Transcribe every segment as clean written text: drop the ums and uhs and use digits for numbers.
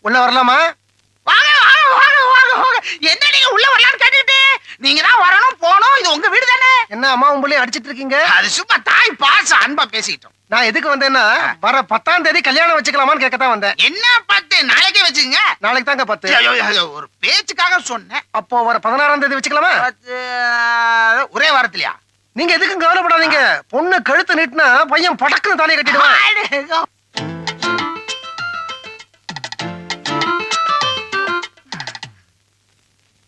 உள்ள வரலாமா? வாங்க வாங்க வாங்க வாங்க வாங்க. என்ன நீங்க உள்ள வரலாம்னு கேட்டுக்கிட்டு? நீங்க தான் வரணும் போணும். இது உங்க வீடு தானே? என்ன அம்மா உங்களையும் அடிச்சிட்டு இருக்கீங்க? அது சும்மா தாய் பாசம் அன்பா பேசிக்கிட்டோம். நான் எதுக்கு வந்தேன்னா வர 10ஆம் தேதி கல்யாணம் வச்சுக்கலாமான்னு கேட்கத்தான் வந்தேன். என்ன 10 நாளைக்கே வச்சுங்க. நாளைக்கு தாங்க 10. ஒரு பேச்சுக்காக சொன்னேன். அப்போ வர 16ஆம் தேதி வச்சுக்கலாமா? 10 ஒரே வாரத்திலயா? நீங்க எதுக்கும் கவலைப்படாதீங்க. பொண்ணு கழுத்து நீட்டினா பையன் படக்குன்னு தாலியை கட்டிடுவான்.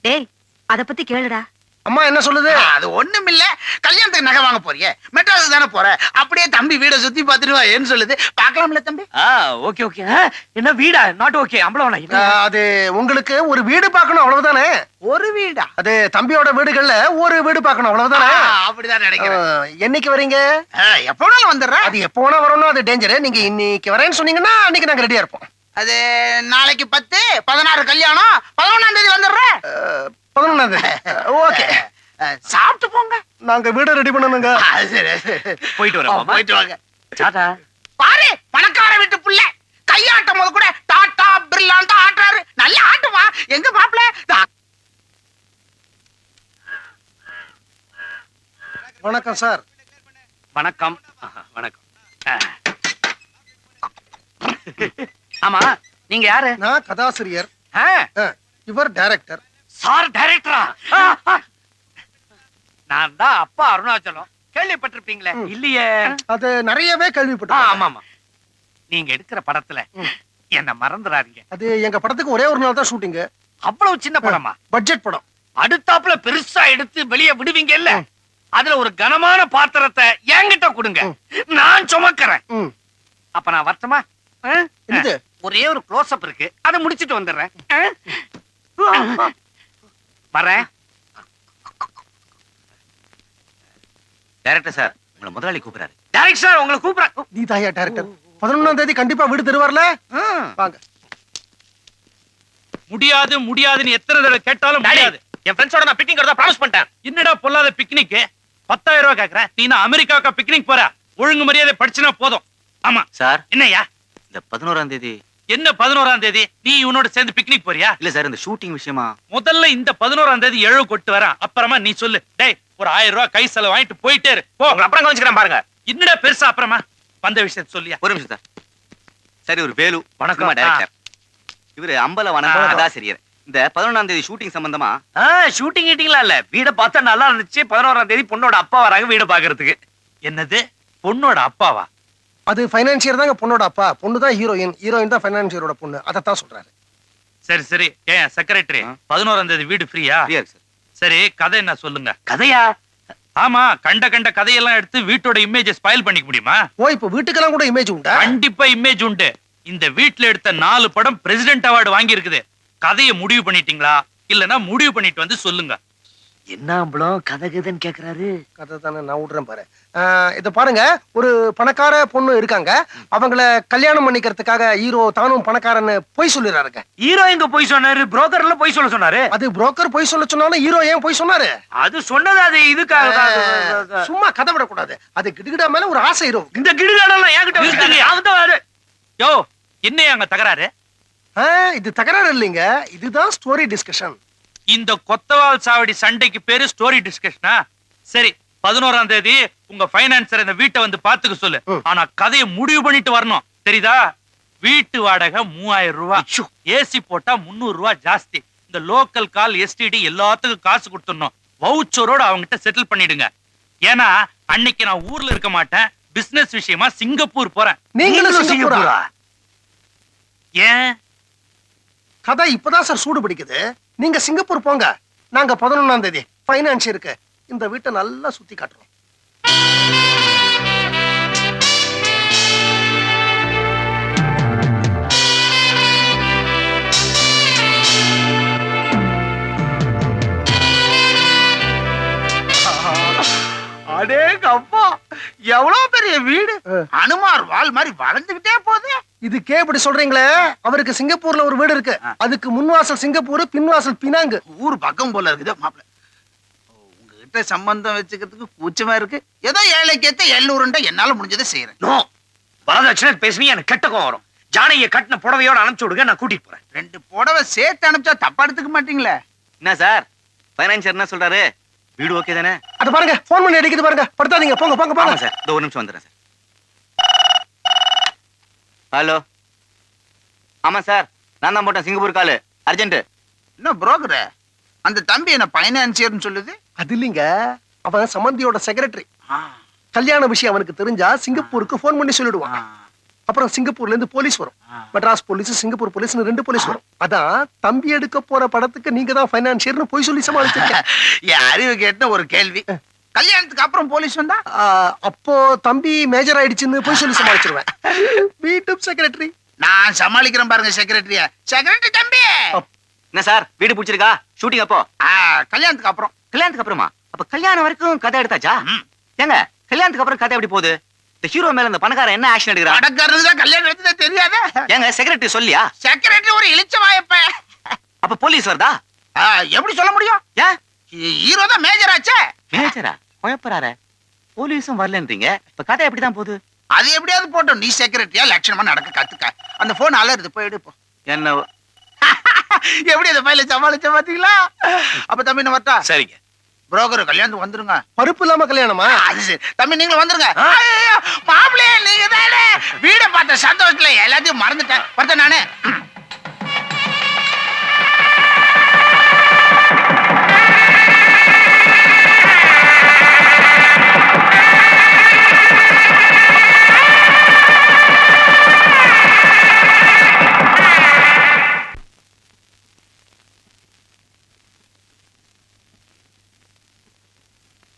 டேய் அத பத்தி கேளுடா. அம்மா என்ன சொல்லுது? அது ஒண்ணும் இல்ல. கல்யாணத்துக்கு நகை வாங்க போறீங்க, மெட்ராஸ் தானே போற, அப்படியே தம்பி வீட சுத்தி பாத்துட்டு வா ஏன்னு சொல்லுது. பாக்கலாம்ல தம்பி? Okay okay. என்ன வீடா? Not okay. அம்பளவனா அது உங்களுக்கு ஒரு வீடு பார்க்கணும் அவ்வளவுதானே. ஒரு வீடா? அது தம்பியோட வீடுகள்ல ஒரு வீடு பார்க்கணும் அவ்வளவுதானே. அப்படிதான் நினைக்கிறேன். என்னைக்கு வரீங்க? எப்போனாலும் வந்துடுறேன். அது எப்போ வேணா வரணும், அது டேஞ்சர். நீங்க இன்னைக்கு வரேன்னு சொன்னீங்கன்னா அன்னைக்கு நாங்க ரெடியா இருப்போம். அது நாளைக்கு 10, 16 கல்யாணம், 11ஆம் தேதி வந்துடுறேன். 11ஆம் தேதி. ஓகே, சாப்பிட்டு போங்க. நாங்க வீட ரெடி பண்ணணுங்க. போயிட்டு வரோம். போயிட்டு வாங்க. டாடா. பாரு பணக்கார வீட்டு புள்ள கையாட்டும் போது கூட டாடா பிர்லான் தான் ஆட்டுறாரு. நல்ல ஆட்டுவா. எங்க மாப்பிள்ள? வணக்கம் சார். வணக்கம். வணக்கம். ஆமா, நீங்க யாரு? நான் கதாசிரியர், இவர் டைரக்டர். சார் டைரக்டரா? நான் தான் அப்பா அருணாச்சலம். கேள்விப்பட்டிருப்பீங்களே? இல்லையே. அது நிறையவே கேள்விப்பட்டேன். ஆமா ஆமா. நீங்க எடுக்கிற படத்துல என்ன மறந்துடாதீங்க. அது எங்க படத்துக்கு ஒரே ஒரு நாள் தான் ஷூட்டிங். அவ்வளவு சின்ன படமா? பட்ஜெட் படம். அடுத்தாப்புல பெருசா எடுத்து வெளியே விடுவீங்க இல்ல, அதுல ஒரு கனமான பாத்திரத்தை என்கிட்ட கொடுங்க, நான் சுமக்கிறேன். அப்ப நான் வரட்டுமா? ஒரே ஒரு க்ளோஸ் அப் இருக்கு, அதை முடிச்சிட்டு வந்துடுறேன். வரேன். டைரக்டர் சார், உங்களை முதலாளி கூப்பிடுறாரு. டைரக்டர் சார் உங்களை கூப்பிடுறேன். நீ தாயா டைரக்டர்? 11ஆம் தேதி கண்டிப்பா வீடு தருவார்ல? வாங்க. முடியாது முடியாதுன்னு எத்தனை தடவை கேட்டாலும் முடியாது. என் ஃப்ரெண்ட்ஸோட நான் பிக்னிக் வரதா ப்ராமிஸ் பண்ணிட்டேன். என்னடா பொல்லாத பிக்னிக்? 10,000 ரூபாய் கேக்குறேன். நீ நான் அமெரிக்காவுக்கு பிக்னிக் போற? ஒழுங்கு மரியாதை படிச்சுனா போதும். ஆமா சார். என்னய்யா? இந்த 11ஆம் தேதி. என்ன 11ஆம் தேதி? நீ இவனோட சேர்ந்து பிக்னிக் போறியா? இல்ல சார், இந்த ஷூட்டிங் விஷயமா. முதல்ல இந்த 11ஆம் தேதி எழவு கொட்டு வரேன், அப்புறமா நீ சொல்லு. டேய், ஒரு 1000 ரூபாய் கை செலவு வாங்கிட்டு போயிட்டே இரு. போ, அப்புறம் கவனிச்சுக்கிறேன் பாருங்க. என்னடா பெருசா அப்புறமா வந்த விஷயத்தை சொல்லியா? ஒரு நிமிஷம் சார். சரி, ஒரு வேலு. வணக்கம் டைரக்டர். இவரு அம்பலவனம் கதாசிரியர். இந்த 11ஆம் தேதி ஷூட்டிங் சம்பந்தமா. ஷூட்டிங் கீட்டிங்லாம் இல்ல, வீட பார்த்தா நல்லா இருந்துச்சு. 11ஆம் தேதி பொண்ணோட அப்பா வராங்க வீட பாக்குறதுக்கு. என்னது, பொண்ணோட அப்பாவா? அது ஃபைனான்சியர் தாங்க பொண்ணோட அப்பா. பொண்ணு தான் ஹீரோயின், ஹீரோயின் தான் ஃபைனான்சியரோட பொண்ணு. அதத்தான் சொல்றாரு. சரி சரி. ஏன் செக்ரட்டரி, 11ஆம் தேதி வீடு ஃப்ரீயா? சார். சரி, கதை என்ன சொல்லுங்க. கதையா? ஆமா, கண்ட கதையெல்லாம் எடுத்து வீட்டோட இமேஜ் ஸ்பாயில் பண்ணிக்க முடியுமா? ஓ, இப்ப வீட்டுக்கெல்லாம் கூட இமேஜ் உண்டா? கண்டிப்பா இமேஜ் உண்டு. இந்த வீட்ல எடுத்த 4 படம் பிரசிடென்ட் அவார்டு வாங்கி இருக்குது. கதையை முடிவு பண்ணிட்டீங்களா? இல்லனா முடிவு பண்ணிட்டு வந்து சொல்லுங்க. என்ன அம்பளம் கதை கதைன்னு கேக்குறாரு? கதை தானே, நான் விடுறேன் பாரு. இத பாருங்க, ஒரு பணக்கார பொண்ணு இருக்காங்க. அவங்கள கல்யாணம் பண்ணிக்கிறதுக்காக ஹீரோ தானும் பணக்காரன்னு பொய் சொல்லிடுறாருங்க. ஹீரோ எங்க பொய் சொன்னாரு? புரோக்கர்ல பொய் சொல்ல சொன்னாரு. அது புரோக்கர் பொய் சொல்ல சொன்னாலும் ஹீரோ ஏன் பொய் சொன்னாரு? அது சொன்னது அது இதுக்காக தான். சும்மா கதை விடக்கூடாது. அது கிடுகிடா மேல ஒரு ஆசை ஹீரோ. இந்த கிடுகாடெல்லாம் என்கிட்ட வச்சுக்கங்க. யோ, என்ன அங்க தகராறு? இது தகராறு இல்லைங்க, இதுதான் ஸ்டோரி டிஸ்கஷன். இந்த கொத்தவால் சாவடி சண்டைக்கு பேரு ஸ்டோரி டிஸ்கஷனா? சரி, 11ஆம் தேதி உங்க பைனான்சர் இந்த வீட்டை வந்து பாத்துக்க சொல்லு. ஆனா கதையை முடிவு பண்ணிட்டு வரணும், தெரியுதா? வீட்டு வாடகை 3000 ரூபாய், ஏசி போட்டா 300 ரூபாய் ஜாஸ்தி. இந்த லோக்கல் கால் எஸ்டிடி எல்லாத்துக்கும் காசு கொடுத்துடணும். வவுச்சரோட அவங்கிட்ட செட்டில் பண்ணிடுங்க. ஏன்னா அன்னைக்கு நான் ஊர்ல இருக்க மாட்டேன், பிசினஸ் விஷயமா சிங்கப்பூர் போறேன். நீங்களும் சிங்கப்பூரா? ஏன்? கதை இப்பதான் சார் சூடு பிடிக்குது. நீங்க சிங்கப்பூர் போங்க, நாங்க 11ஆம் தேதி பைனான்சியருக்கு இந்த வீட்டை நல்லா சுத்தி காட்டுறோம். அடேங்க அப்பா, எவ்வளவு பெரிய வீடு! அனுமார் வால் மாதிரி வளர்ந்துகிட்டே போகுது. இதுக்கே இப்படி சொல்றீங்களே, அவருக்கு சிங்கப்பூர்ல ஒரு வீடு இருக்கு. அதுக்கு முன்வாசல் சிங்கப்பூர், பின்வாசல் பினாங்கு. ஊர் பக்கம் போல இருக்குது மாப்பிள்ள. உங்ககிட்ட சம்பந்தம் வச்சுக்கிறதுக்கு கூச்சமா இருக்கு. ஏதோ ஏழைக்கு ஏத்த 700 என்னால முடிஞ்சதை செய்யறேன். நோ, வரதட்சணை பேசுவீங்க, எனக்கு கெட்ட கோவம் வரும். ஜானகியை கட்டின புடவையோட அனுப்பிச்சு விடுங்க, நான் கூட்டிட்டு போறேன். 2 புடவை சேர்த்து அனுப்பிச்சா தப்பா எடுத்துக்க மாட்டீங்களே? என்ன சார் பைனான்சியர் என்ன சொல்றாரு? வீடு ஓகே தானே? அது பாருங்க, போன் பண்ணி அடிக்குது பாருங்க. படுத்தாதீங்க, போங்க போங்க ஆமா போங்க. சார், இந்த ஒரு நிமிஷம் வந்துடுறேன் சார். ஹலோ, ஆமா சார், நான் தான் போட்டேன் சிங்கப்பூர் காலு, அர்ஜென்ட். என்ன புரோக்கர், அந்த தம்பி என்ன பைனான்சியர்னு சொல்லுது? அது இல்லைங்க, அவன் சம்பந்தியோட செக்ரட்டரி. கல்யாண விஷயம் அவனுக்கு தெரிஞ்சா சிங்கப்பூருக்கு போன் பண்ணி சொல்லிடுவான். அப்புறம் சிங்கப்பூர்ல இருந்து போலீஸ் வரும். Madras police, Singapore police, 2 police வரும். அதான் தம்பி எடுக்க போற படத்துக்கு நீங்க தான் பைனான்சியர்னு போய் சொல்லி சமாளிச்சிருக்க. என் அறிவு கேட்ட ஒரு கேள்வி, கல்யாணத்துக்கு அப்புறம் போலீஸ் வந்தா? அப்போ தம்பி மேஜர் ஆயிடுச்சுன்னு போய் சொல்லி சமாளிச்சிருவேன். வீட்டு செக்ரட்டரி நான் சமாளிக்கிறேன் பாருங்க செக்ரட்டரிய. செக்ரட்டரி தம்பி. என்ன சார் வீடு பிடிச்சிருக்கா? ஷூட்டிங் அப்போ? கல்யாணத்துக்கு அப்புறம். கல்யாணத்துக்கு அப்புறமா? அப்ப கல்யாணம் வரைக்கும் கதை எடுத்தாச்சா? ஏங்க கல்யாணத்துக்கு அப்புறம் கதை எப்படி போகுது? இந்த ஹீரோ மேல இந்த பணக்காரன் என்ன ஆக்ஷன் எடுக்கிறான்? பணக்காரனுக்கு தான் கல்யாணம் எடுத்ததே தெரியாதே. ஏங்க செக்ரட்டரி சொல்லியா? செக்ரட்டரி ஒரு இளிச்ச வாயப்ப. அப்ப போலீஸ் வருதா? எப்படி சொல்ல முடியும்? ஏன் ஹீரோ தான் மேஜர் ஆச்சே. மேஜரா குழப்பறாரே? போலீஸும் வரலன்றீங்க, இப்ப கதை எப்படிதான் போகுது? அது எப்படியாவது போட்டோம். நீ செக்ரட்டரியா லட்சணமா நடக்க கத்துக்க. அந்த போன் அலறுது, போய் எடுப்போம். என்ன எப்படி அந்த பையில சமாளிச்ச பாத்தீங்களா? அப்ப தம்பி நான் வரட்டா? சரிங்க. புரோக்கர் கல்யாணத்துக்கு வந்துருங்க. பருப்பு இல்லாம கல்யாணமா? அது சரி தம்பி, நீங்களும் வந்துருங்க. மாப்பிளே நீங்க தானே? வீட பார்த்த சந்தோஷத்துல எல்லாத்தையும் மறந்துட்டேன். பார்த்தேன் நானு.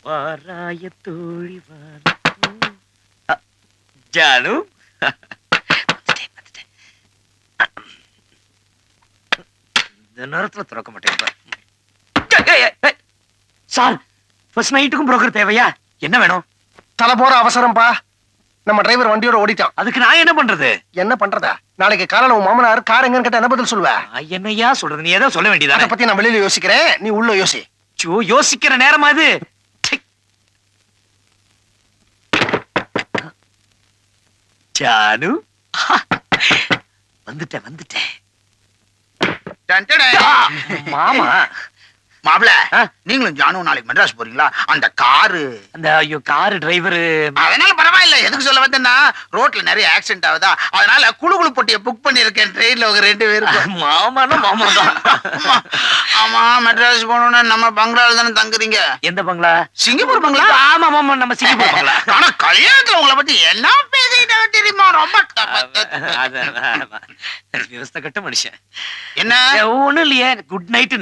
வாராய தோழி ஜானு, இந்த நேரத்துல திறக்க மாட்டேன் சார். ஃபர்ஸ்ட் நைட்டுக்கும் புரோக்கர் தேவையா? என்ன வேணும்? தலை போற அவசரம்பா. நம்ம டிரைவர் வண்டியோட ஓடிட்டான். அதுக்கு நான் என்ன பண்றது? என்ன பண்றதா? நாளைக்கு காலையில உன் மாமனார் கார் எங்கன்னு கேட்டா என்ன பதில் சொல்லுவ? என்னையா சொல்றது? நீ ஏதோ சொல்ல அதை வேண்டியதா? பத்தி நான் வெளியில யோசிக்கிறேன், நீ உள்ள யோசி. யோசிக்கிற நேரமா இது? ஜானு வந்துட்டேன். மாமா மாப்பிள, நீங்களும் ஜானும் நாளைக்கு மெட்ராஸ் போறீங்களா? அந்த காரு, அந்த ஐயோ கார் டிரைவர். அதனால பரவாயில்ல. எதுக்கு சொல்ல வந்தேன்னா, ரோட்ல நிறைய ஆக்சிடென்ட் ஆகுதா, அதனால குழு பொட்டியை புக் பண்ணிருக்கேன். ட்ரெயின்ல ஒரு 2 பேருக்கு. மாமானா மாமா தான். ஆமா, மெட்ராஸ் போனோம்னா நம்ம பங்களால தானே தங்குறீங்க? எந்த பங்களா? சிங்கப்பூர் பங்களா? ஆமா மாமா, நம்ம சிங்கப்பூர் பங்களா. ஆனா கல்யாணத்துல உங்களை பத்தி என்ன பேசிட்டு தெரியுமா? ரொம்ப விவஸ்தை கட்ட மனுஷன். என்ன ஒண்ணும் இல்லையே, குட் நைட்.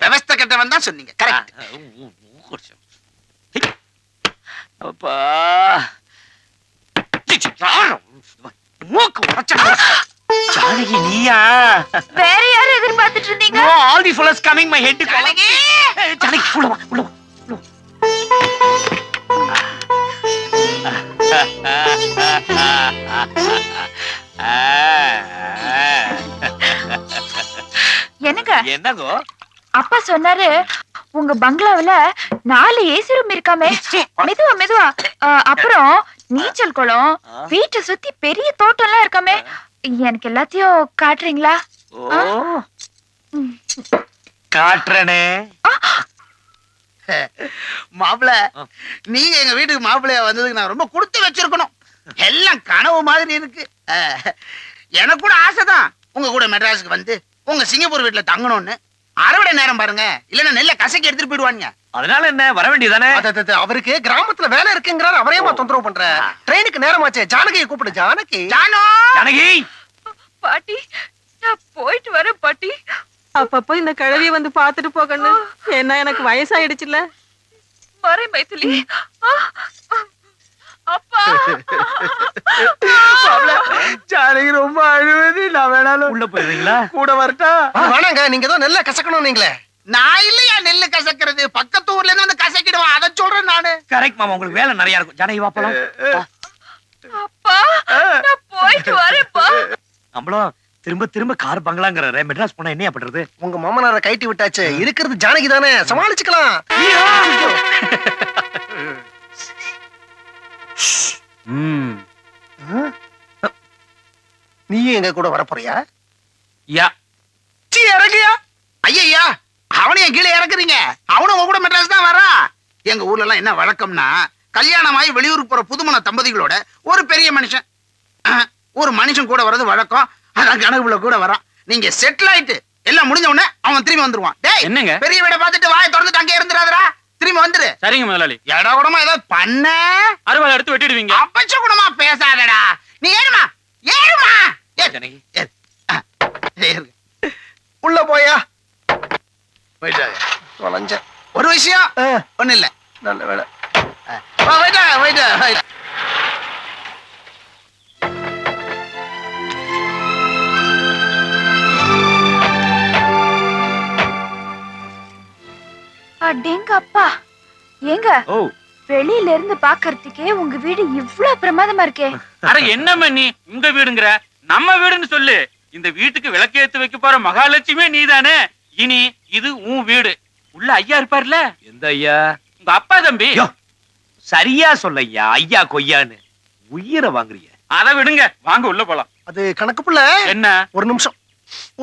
விவஸ்தை கட்டவன் தான் சொன்னீங்க. கரெக்ட். அப்பா மூக்கு உடைச்சா. ஜானகி நீயா? வேற யாரும் எதிர்பார்த்துட்டு இருந்தீங்க? All the fellas coming, my head. Janaki! Janaki உள்ள வா, உள்ள வா. என்னங்க என்னங்கோ? அப்பா சொன்னாரு உங்க பங்களாவுல 4 ஏசி ரூம் இருக்காமே. மெதுவா மெதுவா. அப்புறம் நீச்சல் குளம், வீட்டை சுத்தி பெரிய தோட்டம் எல்லாம் இருக்காமே. எனக்கு எல்லாத்தையும் காட்டுறீங்களா? ஓ காட்டுறனே. மாப்பிள, நீங்க எங்க வீட்டுக்கு மாப்பிள்ளையா வந்ததுக்கு நான் ரொம்ப கொடுத்து வச்சிருக்கணும். எல்லாம் கனவு மாதிரி இருக்கு. எனக்கு கூட ஆசைதான் உங்க கூட மெட்ராஸுக்கு வந்து உங்க சிங்கப்பூர் வீட்டுல தங்கணும்னு. அறுவடை நேரம் பாருங்க, இல்லன்னா நெல்ல கசக்கி எடுத்துட்டு போயிடுவாங்க. அதனால என்ன, வர வேண்டியதானே? அவருக்கு கிராமத்துல வேலை இருக்குங்கிறாரு, அவரேமா தொந்தரவு பண்ற? ட்ரெயினுக்கு நேரமாச்சே, ஜானகியை கூப்பிடு. ஜானகி, ஜானு! ஜானகி! பாட்டி, நான் போயிட்டு வரேன் பாட்டி. அப்பப்போ இந்த கிழவிய வந்து பாத்துட்டு போகணும். ஏன்னா எனக்கு வயசாயிடுச்சுல. வரேன் மைதிலி. அப்பா, ஜானகி ரொம்ப அழுவது. நான் வேணாலும் உள்ள போயிருவீங்களா? கூட வரட்டா? வேணாங்க, நீங்க ஏதோ நெல்ல கசக்கணும். நீங்களே நான் இல்லையா நெல்லு கசக்கிறது, பக்கத்து ஊர்ல இருந்து வந்து கசக்கிடுவான். அதை சொல்றேன் நானு. கரெக்ட் மாமா, உங்களுக்கு வேலை நிறைய இருக்கும். ஜானகி வா போலாம். அப்பா, நான் போயிட்டு வரேன்ப்பா. நம்மளும் திரும்ப திரும்ப கார் பங்களாங்கற மெட்ராஸ் போனா என்னையா பண்றது? உங்க மாமனாரை கைட்டி விட்டாச்சு, இருக்கிறது ஜானகி தானே, சமாளிச்சுக்கலாம். நீயும் எங்க கூட வரப்போறியா? யா சீ, இறங்குயா. ஐயா, அவனையும் கீழே இறக்குறீங்க. அவனும் உங்க கூட மெட்ராஸ் தான் வரான். எங்க ஊர்ல எல்லாம் என்ன வழக்கம்னா, கல்யாணமாயி வெளியூருக்கு போற புதுமண தம்பதிகளோட ஒரு பெரிய மனுஷன் ஒரு மனுஷன் கூட வர்றது வழக்கம். அதான் கனவுல கூட வரான். நீங்க செட்டில் ஆயிட்டு எல்லாம் முடிஞ்ச உடனே அவன் திரும்பி வந்துருவான். டேய், என்னங்க? பெரிய வீட பார்த்துட்டு வாயை திறந்துட்டு அங்கே இருந்துடாதடா. திரும்பி வந்துரு. சரிங்க முதலாளி. எடா கூடமா ஏதாவது பண்ண அறுவாள் எடுத்து வெட்டிடுவீங்க. அப்பச்ச கூடமா பேசாதடா. நீ ஏறுமா ஏறுமா. ஜானகி. உள்ள போயா. போயிட்டாங்க. தொலைஞ்ச. ஒரு விஷயம் ஒண்ணு இல்ல. நல்ல வேலை. போயிட்டா. அடேங்க அப்பா. ஏங்க ஓ வெளியில இருந்து பாக்குறதுக்கே உங்க வீடு இவ்ளோ பிரமாதமா இருக்கே. அட என்னம்மா நீ உங்க வீடுங்கற? நம்ம வீடுன்னு சொல்லு. இந்த வீட்டுக்கு விளக்கேத்து வைக்க போற மகாலட்சுமி நீதானே. இனி இது உன் வீடு. உள்ள ஐயா இருப்பார்ல? எந்த ஐயா? உங்க அப்பா தம்பி. சரியா சொல்ல ஐயா. ஐயா கொய்யான்னு உயிரை வாங்குறீங்க. அத விடுங்க, வாங்க உள்ள போலாம். அது கணக்கு புள்ள. என்ன? ஒரு நிமிஷம்.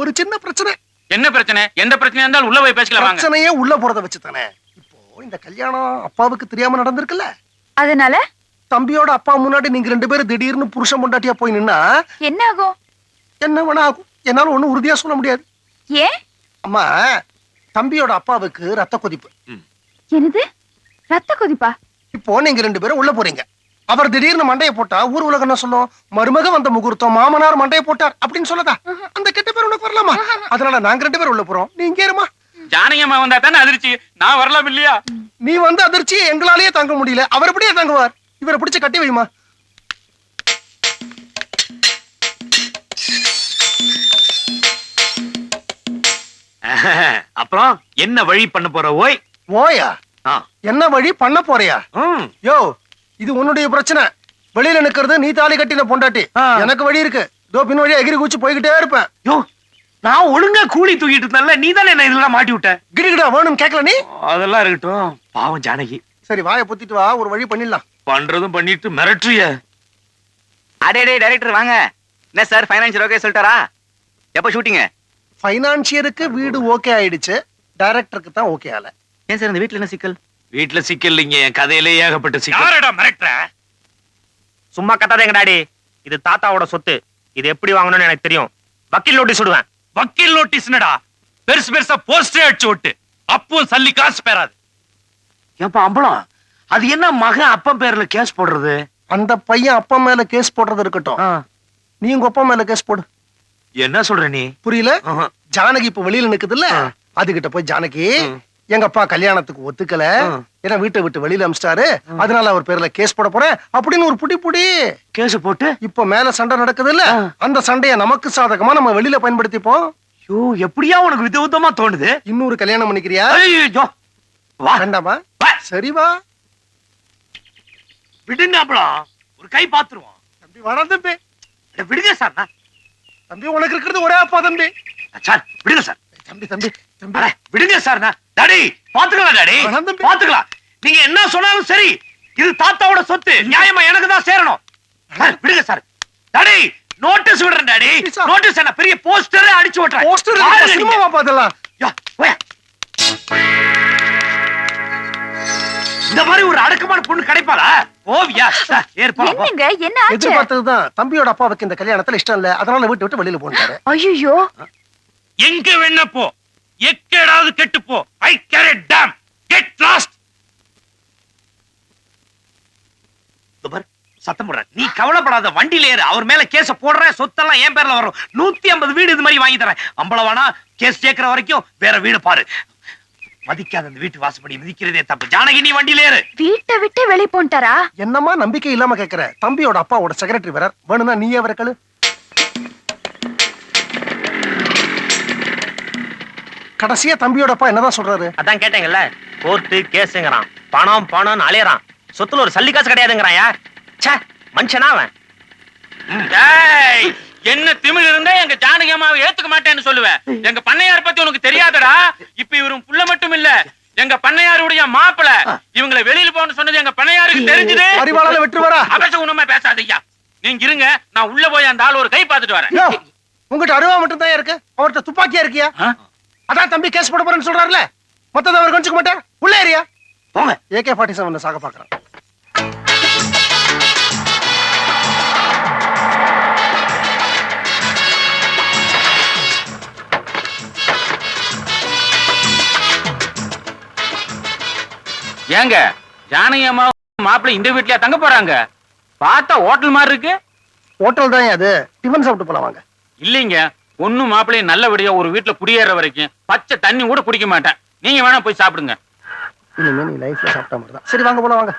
ஒரு சின்ன பிரச்சனை. என்ன பிரச்சனை? எந்த பிரச்சனையா இருந்தாலும் உள்ள போய் பேசலாம் வாங்க. பிரச்சனையே உள்ள போறத வச்சு தானே. இப்போ இந்த கல்யாணம் அப்பாவுக்கு தெரியாம நடந்திருக்குல்ல. அதனால தம்பியோட அப்பா முன்னாடி நீங்க 2 பேரும் திடீர்னு புருஷன் பொண்டாட்டியா போய் நின்னா என்ன ஆகும்? என்ன வேணா ஆகும். என்னால ஒண்ணும் உறுதியா சொல்ல முடியாது. ஏன்? அம்மா, தம்பியோட அப்பாவுக்கு ரத்த கொதிப்பு. என்னது? ரத்த கொதிப்பா? இப்போ நீங்க 2 பேரும் உள்ள போறீங்க. அவர் திடீர்னு மண்டையை போட்டா ஊர் உலகம் என்ன சொல்லும்? மருமக வந்த முகூர்த்தம், மாமனார் மண்டையை போட்டார் அப்படின்னு சொல்லதா? அந்த கெட்ட பேர் உனக்கு வரலாமா? அதனால நாங்க 2 பேரும் உள்ள போறோம். நீ இங்கே இருமா. ஜானகியம்மா வந்தா தானே அதிர்ச்சி. நான் வரலாம் இல்லையா? நீ வந்து அதிர்ச்சி எங்களாலேயே தாங்க முடியல. அவர் எப்படியே தாங்குவார்? இவரை பிடிச்சு கட்டி வைமா. அப்புறம் என்ன வழி பண்ண போற? ஓய் ஓயா, என்ன வழி பண்ண போறியா? யோ, இது உன்னுடைய பிரச்சனை. வெளியில நிக்கிறது நீ தாலி கட்டின பொண்டாட்டி. எனக்கு வழி இருக்கு. இதோ பின் வழியா எகிரி குச்சி போய்கிட்டே இருப்பேன். யோ, நான் ஒழுங்கா கூலி தூக்கிட்டு இருந்தேன்ல, நீ தானே என்ன இதெல்லாம் மாட்டி விட்ட. கிடுகிடா வேணும்னு கேட்கல நீ. அதெல்லாம் இருக்கட்டும். பாவம் ஜானகி. சரி, வாயை பொத்திட்டு வா, ஒரு வழி பண்ணிடலாம். பண்றதும் பண்ணிட்டு மிரட்டுறிய. அடே டைரக்டர் வாங்க. என்ன சார் ஃபைனான்சியல் ஓகே சொல்லிட்டாரா? எப்ப ஷூட்டிங்க? ஃபைனான்சியருக்கு வீடு ஓகே ஆயிடுச்சு, டைரக்டருக்கு தான் ஓகே ஆல. ஏன் சார் இந்த வீட்ல என்ன சிக்கல்? வீட்டுல சிக்கல் இல்லைங்க, என் கதையிலே ஏகப்பட்ட சிக்கல். யாரடா மிரட்டுற? சும்மா கத்தாதேங்க டாடி. இது தாத்தாவோட சொத்து. இது எப்படி வாங்கணும்னு எனக்கு தெரியும். வக்கீல் நோட்டீஸ் விடுவேன். வக்கீல் நோட்டீஸ்னடா? பெருசு பெருசா போஸ்டர் அடிச்சு விட்டு அப்பவும் சல்லி காசு பெறாது. ஏன்பா அம்பளம், அது என்ன மகன் அப்பன் பேர்ல கேஸ் போடுறது? அந்த பையன் அப்பா மேல கேஸ் போடுறது இருக்கட்டும், நீ உங்க அப்பா மேல கேஸ் போடு. என்ன சொல்ற நீ? புரியல? ஜானகி இப்ப வெளியில நிக்குது இல்ல, அதுகிட்ட போய் ஜானகி, எங்க அப்பா கல்யாணத்துக்கு ஒத்துக்கல, ஏன்னா வீட்டை விட்டு வெளியில அமிச்சிட்டாரு, அதனால அவர் பேர்ல கேஸ் போட போறேன் அப்படின்னு ஒரு புடி கேஸ் போட்டு இப்ப மேல சண்டை நடக்குது இல்ல, அந்த சண்டைய நமக்கு சாதகமா நம்ம வெளியில பயன்படுத்திப்போம். ஐயோ, எப்படியா உனக்கு விதவிதமா தோணுது? இன்னொரு கல்யாணம் பண்ணிக்கிறியா? ஐயோ, வா. வேண்டாமா? சரி வா. விடுங்க அம்பளம், ஒரு கை பாத்துருவோம். தம்பி வாடா தம்பி. விடுங்க சார். தம்பி உனக்கு இருக்கிறது ஒரே அப்பா தம்பி. சார் விடுங்க சார். தம்பி தம்பி தம்பி அட, விடுங்க சார். டாடி பாத்துக்கலாம். டாடி வேணாம் தம்பி. பாத்துக்கலாம். நீங்க என்ன சொன்னாலும் சரி, இது தாத்தாவோட சொத்து, நியாயமா எனக்கு தான் சேரணும். சார் விடுங்க சார். டாடி நோட்டீஸ் விடுறேன். டாடி நோட்டீஸ் என்ன பெரிய போஸ்டரே அடிச்சு ஓட்டுறேன். போஸ்டர் சினிமாவா பாத்தலாம். இந்த மாதிரி ஒரு அடக்கமான பொண்ணு கிடைப்பாளா? ஓவியா ஏற்பா. என்னங்க என்ன ஆச்சு? எதிர்பார்த்ததுதான். தம்பியோட அப்பாவுக்கு இந்த கல்யாணத்துல இஷ்டம் இல்ல, அதனால வீட்டு விட்டு வெளியில போனாரு. ஐயோ, எங்க வேணா போ, எக்கேடாவது கெட்டு போ. I care it damn. Get lost. சத்தம் போடுற. நீ கவலைப்படாத, வண்டியில ஏறு. அவர் மேல கேஸ போடுற, சொத்தெல்லாம் என் பேர்ல வரும். 150 வீடு இது மாதிரி வாங்கி தரேன். அம்பளவானா கேஸ் கேட்கிற வரைக்கும் வேற வீடு பாரு. மதிக்காத அந்த வீட்டு வாசப்படி மிதிக்கிறதே தப்பு. ஜானகி நீ வண்டியில ஏறு. வீட்டை விட்டு வெளிய போன்ட்டாரா? என்னமா நம்பிக்கை இல்லாம கேக்குற? தம்பியோட அப்பாவோட செக்ரட்டரி வர வேணும்னா நீயே வர கழு. கடைசியா தம்பியோட அப்பா என்னதான் சொல்றாரு? அதான் கேட்டேங்கல்ல, கோர்ட்டு கேஸுங்கிறான். பணம் பணம்னு அலையறான். சொத்துல ஒரு சல்லி காசு கிடையாதுங்கிறாயா? ச்சே, மனுஷனா அவன்? டேய், என்ன திமிரு இருந்தா எங்க ஜானகி அம்மாவை ஏத்துக்க மாட்டேன்னு சொல்லுவேன். எங்க பண்ணையார் பத்தி உனக்கு தெரியாதடா. இப்ப இவரும் புள்ள மட்டும் இல்ல, எங்க பண்ணையாருடைய மாப்பிளை. இவங்களை வெளியில போன்னு சொன்னது எங்க பண்ணையாருக்கு தெரிஞ்சது. அறிவாளால வெற்றி வரா. அவச உண்மை பேசாதய்யா. நீங்க இருங்க, நான் உள்ள போய் அந்த ஆள் ஒரு கை பார்த்துட்டு வரேன். யோ, உங்ககிட்ட அருவா மட்டும் தான் இருக்கு, அவர்கிட்ட துப்பாக்கியா இருக்கியா? அதான் தம்பி கேஸ் போட போறேன்னு சொல்றாருல, மொத்தத்தை அவர் கொஞ்சிக்க மாட்டார். உள்ள ஏரியா போங்க. AK-47 சாக பாக்குறான். ஏங்க ஜானகி அம்மா மாப்பிள்ளை இந்த வீட்லயா தங்க போறாங்க? பார்த்தா ஹோட்டல் மாதிரி இருக்கு. ஹோட்டல் தான் அது, டிஃபன் சாப்பிட்டு போலாம் வாங்க. இல்லைங்க, ஒண்ணும் மாப்பிள்ளையும் நல்லபடியா ஒரு வீட்டுல குடியேற வரைக்கும் பச்சை தண்ணி கூட குடிக்க மாட்டேன். நீங்க வேணா போய் சாப்பிடுங்க. இனிமே நீ லைஃப்ல சாப்பிட்டா மாதிரி தான். சரி வாங்க போலாம் வாங்க.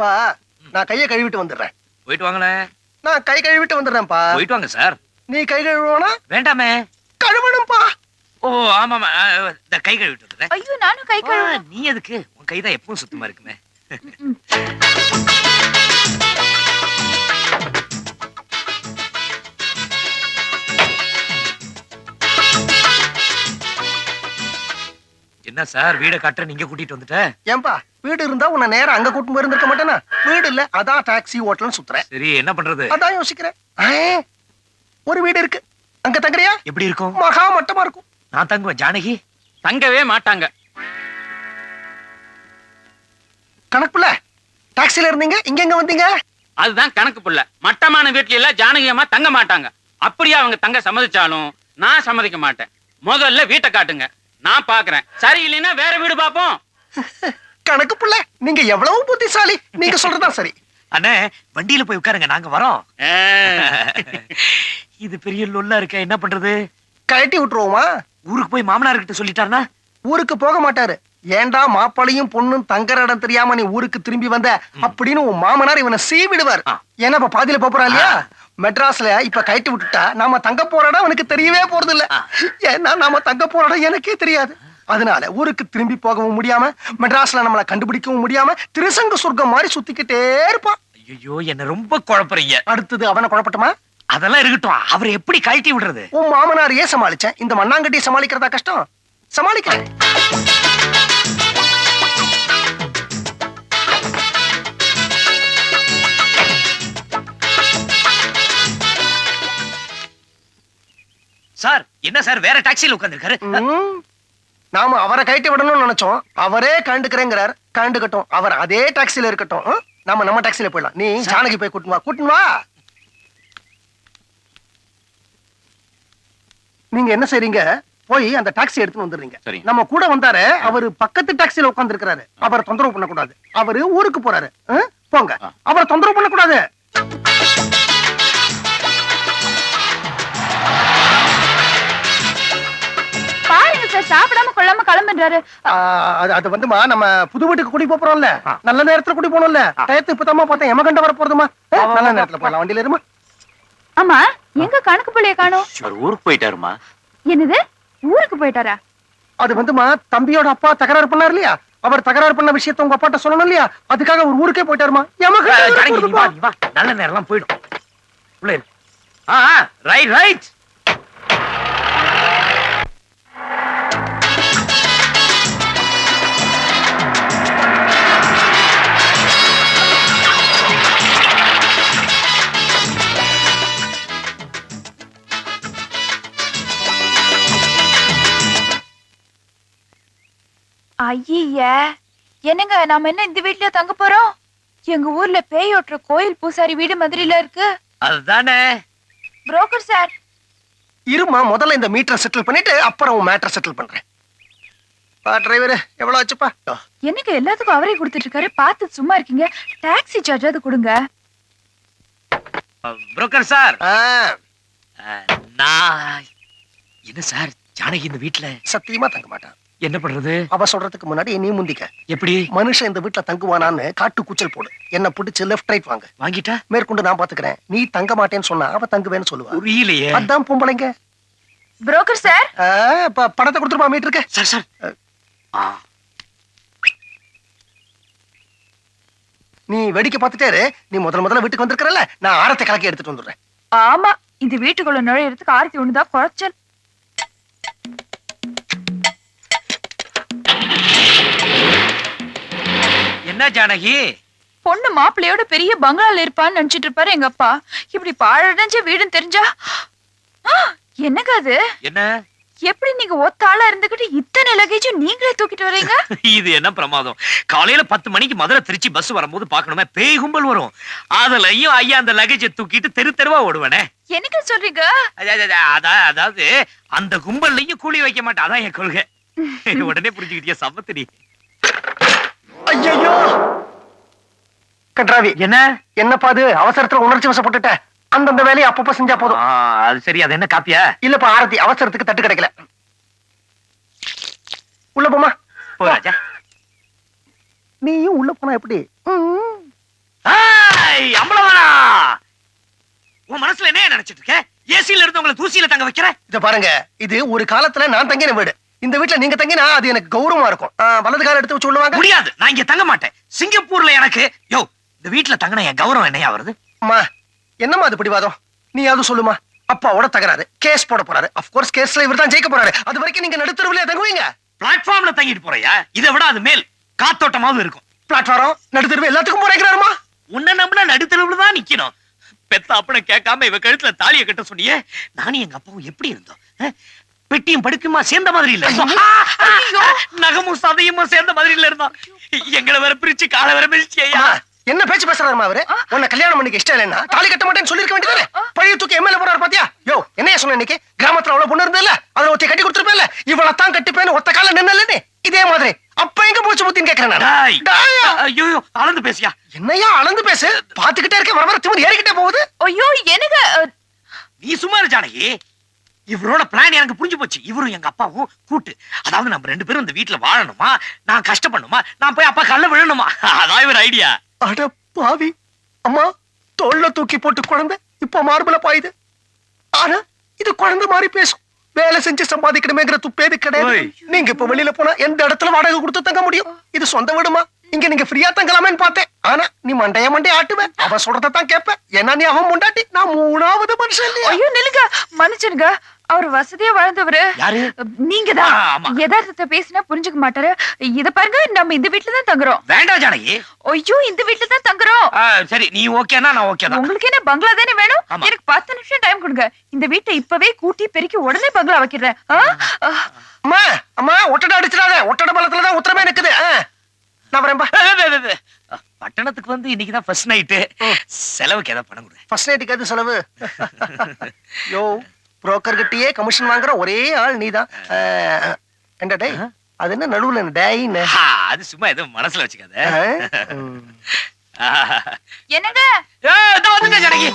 அப்பா, நான் கையை கழுவிட்டு வந்துடுறேன். போயிட்டு வாங்களேன். நான் கை கழுவிட்டு வந்துடுறேன்ப்பா. போயிட்டு வாங்க சார். நீ கை கழுவனா? வேண்டாமே. கழுவணும்பா. ஓ ஆமாமா, இந்த கை கழுவிட்டு வந்துடுறேன். ஐயோ நானும் கை கழுவ. நீ எதுக்கு? உன் கை தான் எப்பவும் சுத்தமா இருக்குமே. என்ன சார் வீட கட்டுற நீங்க கூட்டிட்டு வந்துட்ட? ஏன்பா, வீடு இருந்தா உன்னை நேரா அங்க கூட்டு போயிருந்திருக்க மாட்டேனா? வீடு இல்ல, அதான் டாக்ஸி ஹோட்டல்னு சுத்துறேன். சரி என்ன பண்றது? அதான் யோசிக்கிறேன். ஒரு வீடு இருக்கு, அங்க தங்குறியா? எப்படி இருக்கும்? மகா மட்டமா இருக்கும். நான் தங்குவேன். ஜானகி தங்கவே மாட்டாங்க. கணக்குல டாக்ஸில இருந்தீங்க, இங்க எங்க வந்தீங்க? அதுதான் கணக்கு புள்ள. மட்டமான வீட்ல எல்லாம் ஜானகி அம்மா தங்க மாட்டாங்க. அப்படியே அவங்க தங்க சம்மதிச்சாலும் நான் சம்மதிக்க மாட்டேன். முதல்ல வீட்டை காட்டுங்க, நான் பாக்குறேன். சரி இல்லைன்னா வேற வீடு பாப்போம். கணக்கு புள்ள, நீங்க எவ்வளவு புத்திசாலி. நீங்க சொல்றதா சரி. அண்ணே வண்டியில போய் உட்காருங்க, நாங்க வரோம். இது பெரிய லொல்லா இருக்க, என்ன பண்றது? கழட்டி விட்டுருவோமா? ஊருக்கு போய் மாமனார் கிட்ட சொல்லிட்டாருன்னா? ஊருக்கு போக மாட்டாரு. ஏண்டா மாப்பிளையும் பொண்ணும் தங்குற இடம் தெரியாம நீ ஊருக்கு திரும்பி வந்த அப்படின்னு உன் மாமனார் இவனை சீவிடுவார். ஏன்னா இப்ப பாதியில போறா இல்லையா? மெட்ராஸ்ல இப்ப கழட்டி விட்டுட்டா நாம தங்க போற இடம் அவனுக்கு தெரியவே போறது இல்ல. ஏன்னா நாம தங்க போற இடம் எனக்கே தெரியாது. அதனால ஊருக்கு திரும்பி போகவும் முடியாம, மெட்ராஸ்ல நம்மள கண்டுபிடிக்கவும் முடியாம திருசங்க சொர்க்கம் மாதிரி சுத்திக்கிட்டே இருப்பான். ஐயோ என்ன ரொம்ப குழப்பறீங்க. அடுத்தது அவனை குழப்பட்டுமா? அதெல்லாம் இருக்கட்டும், அவரை எப்படி கழட்டி விடுறது? உன் மாமனாரையே சமாளிச்சேன், இந்த மண்ணாங்கட்டியை சமாளிக்கிறதா கஷ்டம்? சமாளிக்கிறேன். சார் என்ன சார் வேற டாக்ஸில உட்கார்ந்திருக்காரு? நாம அவரை கழட்டி விடணும்னு நினைச்சோம், அவரே கண்டுக்கிறேங்கிறார். கண்டுகட்டும், அவர் அதே டாக்ஸில இருக்கட்டும். நாம நம்ம டாக்ஸில போயிடலாம். நீ ஜானகி போய் கூட்டின்னு வா, கூட்டின்னு வா. நீங்க என்ன செய்றீங்க? போய் அந்த டாக்ஸி எடுத்துன்னு வந்துடுறீங்க. சரி. நம்ம கூட வந்தாரு, அவரு பக்கத்து டாக்ஸில உட்கார்ந்து இருக்கிறாரு. அவரை தொந்தரவு பண்ணக்கூடாது. அவரு ஊருக்கு போறாரு. போங்க, அவரை தொந்தரவு பண்ணக்கூடாது. பாருங்க சார், சாப்பிடாம கொள்ளாம கிளம்புறாரு. அது வந்துமா, நம்ம புது வீட்டுக்கு குடி போறோம்ல, நல்ல நேரத்துல குடி போனோம்ல. டயத்து இப்பதாமா பார்த்தேன், எமகண்ட வர போறதுமா. நல்ல நேரத்துல போலாம், வண்டியில இருமா. ஆமா, எங்க கணக்கு பிள்ளைய காணோம்? அவர் ஊருக்கு போயிட்டாருமா. என்னது, ஊருக்கு போயிட்டாரா? அது வந்துமா, தம்பியோட அப்பா தகராறு பண்ணாரு இல்லையா, அவர் தகராறு பண்ண விஷயத்த உங்க அப்பாட்ட சொல்லணும் இல்லையா, அதுக்காக ஒரு ஊருக்கே போயிட்டாருமா. ஜானகி நீ வா, நீ வா. நல்ல நேரம்லாம் போயிடும். உள்ள இரு. Right right. ஐய, என்னங்க நாம என்ன இந்த வீட்லயே தங்க போறோம்? எங்க ஊர்ல பேய் ஓட்டுற கோயில் பூசாரி வீடு மதுரையில இருக்கு. அதுதானே. புரோக்கர் சார், இருமா, முதல்ல இந்த மீட்டரை செட்டில் பண்ணிட்டு அப்புறம் உன் மேட்டரை செட்டில் பண்றேன். டிரைவர் எவ்வளவு ஆச்சுப்பா? என்னங்க எல்லாத்துக்கும் அவரே கொடுத்துட்டு இருக்காரு, பார்த்து சும்மா இருக்கீங்க. டாக்ஸி சார்ஜாவது கொடுங்க. Broker sir. ஆ, நான் என்ன சார், ஜானகி இந்த வீட்ல சத்தியமா தங்க மாட்டான். என்ன பண்றது? அவ சொல்றதுக்கு முன்னாடி நீ முந்திக்க. எப்படி? மனுஷன் இந்த வீட்டுல தங்குவானான்னு காட்டு கூச்சல் போடு. என்ன பிடிச்சு லெஃப்ட் ரைட் வாங்க. வாங்கிட்டா மேற்கொண்டு நான் பாத்துக்கிறேன். நீ தங்க மாட்டேன்னு சொன்னா அவ தங்குவேன்னு சொல்லுவா. புரியலையே. அதான் பொம்பளைங்க. புரோக்கர் சார், பணத்தை கொடுத்துருப்பா மீட்டருக்கு. Sir sir. நீ வேடிக்கை பார்த்துட்டே இரு. நீ முதல்ல வீட்டுக்கு வந்திருக்கிறல்ல, நான் ஆரத்தை கலக்கி எடுத்துட்டு வந்துடுறேன். ஆமா, இந்த வீட்டுக்குள்ள நுழையறதுக்கு ஆரத்தி ஒண்ணுதான் குறைச்சல். என்ன ஜானகி? பொண்ணு மாப்பிள்ளையோட பெரிய பங்களால இருப்பான்னு நினைச்சிட்டு இருப்பாரு எங்க அப்பா. இப்படி பாழடைஞ்ச வீடுன்னு தெரிஞ்சா என்னங்க அது? என்ன எப்படி நீங்க ஒத்த ஆளா இருந்துகிட்டு இத்தனை லகேஜும் நீங்களே தூக்கிட்டு வரீங்க? இது என்ன பிரமாதம்? காலையில 10 மணிக்கு மதுரை திருச்சி பஸ் வரும்போது பாக்கணுமே, பேய் கும்பல் வரும். அதுலயும் ஐயா அந்த லகேஜை தூக்கிட்டு தெருவா ஓடுவானே. எனக்கு சொல்றீங்க? அதாவது அந்த கும்பல்லையும் கூலி வைக்க மாட்டேன், அதான் என் கொள்கை. உடனே புரிஞ்சுக்கிட்டியா சமத்திரி? ஐயோ கன்றாவி, என்னப்பா அது அவசரத்துல உணர்ச்சி வசப்பட்டுட்ட? அந்தந்த வேலையை அப்பப்ப செஞ்சா போதும். அது சரி. அது என்ன காப்பியா? இல்லப்பா ஆரத்தி, அவசரத்துக்கு தட்டு கிடைக்கல. உள்ள போமா. போராஜா, நீயும் உள்ள போனா எப்படி? அம்பளவானா, உன் மனசுல என்ன நினைச்சிட்டு இருக்க? ஏசில இருந்தவங்களை தூசியில தங்க வைக்கிற? இத பாருங்க, இது ஒரு காலத்துல நான் தங்கின வீடு. இந்த வீட்டுல நீங்க தங்கினா அது எனக்கு கௌரவமா இருக்கும். வலது கால எடுத்து வச்சு சொல்லுவாங்க. முடியாது, நான் இங்க தங்க மாட்டேன். சிங்கப்பூர்ல எனக்கு இந்த வீட்டுல தங்கின என் கௌரவம் என்னையா வருது? அம்மா, என்னம்மா அது பிடிவாதம்? நீ அது சொல்லுமா. அப்பாவோட தகராறு, கேஸ் போட போறாரு. ஆஃப் கோர்ஸ் கேஸ்ல இவர் தான் ஜெயிக்க போறாரு. அது வரைக்கும் நீங்க நடுத்தருவிலே தங்குவீங்க. பிளாட்ஃபார்ம்ல தங்கிட்டு போறியா? இதை விட அது மேல் காத்தோட்டமாவது இருக்கும். பிளாட்ஃபாரம் நடுத்தருவு எல்லாத்துக்கும் போறேங்கிறாருமா. உன்ன நம்பினா நடுத்தருவுல தான் நிக்கணும். பெத்த அப்பனை கேட்காம இவ கழுத்துல தாலியை கட்ட சொன்னியே. நானும் எங்க அப்பாவும் எப்படி இருந்தோம்? பெட்டியும் படுக்குமா சேர்ந்த மாதிரி இல்ல, நகமும் சதையுமா சேர்ந்த மாதிரி இல்ல இருந்தோம். எங்களை வேற பிரிச்சு காலை வேற மிதிச்சியா? என்ன பேச்சு பேசுறாருமா அவரு? உன்னை கல்யாணம் பண்ணிக்க இஷ்டம் இல்லைன்னா தாலி கட்ட மாட்டேன்னு சொல்லிருக்க வேண்டியதானே? பழைய தூக்கி எம்எல்ஏ போறாரு பாத்தியா? என்னைய சொன்ன இன்னைக்கு கிராமத்துல அவ்வளவு பொண்ணு இருந்ததுல, அதுல ஒத்தி கட்டி கொடுத்துருப்பேன்ல, இவ்வளவு தான் கட்டிப்பேன்னு ஒத்த கால நின்னலே. இதே மாதிரி அப்ப எங்க போச்சு புத்தின்னு கேக்குறேன். ஐயோ, அளந்து பேசியா? என்னையா அளந்து பேசு? பாத்துக்கிட்டே இருக்க, வர திமிர் ஏறிக்கிட்டே போகுது. ஐயோ எனக்கு நீ சும்மா இரு ஜானகி. இவரோட பிளான் எனக்கு புரிஞ்சு போச்சு. இவரும் எங்க அப்பாவும் கூட்டு. அதாவது நம்ம 2 பேரும் இந்த வீட்டுல வாழணுமா, நான் கஷ்டப்படணுமா, நான் போய் அப்பா கல்ல விழணுமா, அதான் இவர் ஐடியா. அட பாவி, அம்மா தோல்ல தூக்கி போட்டு குழந்தை இப்ப மார்பல பாயுது. ஆனா இது குழந்தை மாதிரி பேசும். வேலை செஞ்சு சம்பாதிக்கணுமேங்கிற துப்பேது கிடையாது. நீங்க இப்ப வெளியில போனா எந்த இடத்துல வாடகை கொடுத்து தங்க முடியும்? இது சொந்த வீடுமா? இங்க நீங்க ஃப்ரீயா தங்கலாமேன்னு பார்த்தேன். ஆனா நீ மண்டைய ஆட்டுவ. அவன் சொல்றதான் கேட்ப. ஏன்னா நீ அவன் முண்டாட்டி, நான் 3வது மனுஷன் இல்லையா? ஐயோ நிலுங்க, மன்னிச்சிருங்க. அவர் வசதியா வாழ்ந்தவரு. யாரு? நீங்கதான். ஆமா. யதார்த்தத்தை பேசினா புரிஞ்சுக்க மாட்டாரு. இத பாருங்க, நம்ம இந்த வீட்டுல தான் தங்குறோம். வேண்டாம் ஜானகி. ஐயோ, இந்த வீட்டுல தான் தங்குறோம். சரி, நீ ஓகேனா நான் ஓகே தான். உங்களுக்கு என்ன பங்களா தானே வேணும்? ஆமா. எனக்கு 10 நிமிஷம் டைம் கொடுங்க. இந்த வீட்டை இப்பவே கூட்டி பெருக்கி உடனே பங்களா வைக்கிறேன். அம்மா அம்மா, ஒட்டடை அடிச்சிடாத. ஒட்டடை பலத்துலதான் உத்தரமே நிக்குது. நான் வரேன்பா. பட்டணத்துக்கு வந்து இன்னைக்குதான் ஃபர்ஸ்ட் நைட்டு. செலவுக்கு ஏதாவது பணம் கொடு. ஃபர்ஸ்ட் நைட்டுக்கு அது செலவு. யோ, புரோக்கர் கிட்டயே கமிஷன் வாங்குற ஒரே ஆள் நீதான். என்ன டே, அது என்ன நடுவுல டேயின்னு? அது சும்மா ஏதோ மனசுல வச்சுக்காத. என்னங்க? வந்துங்க ஜானகி.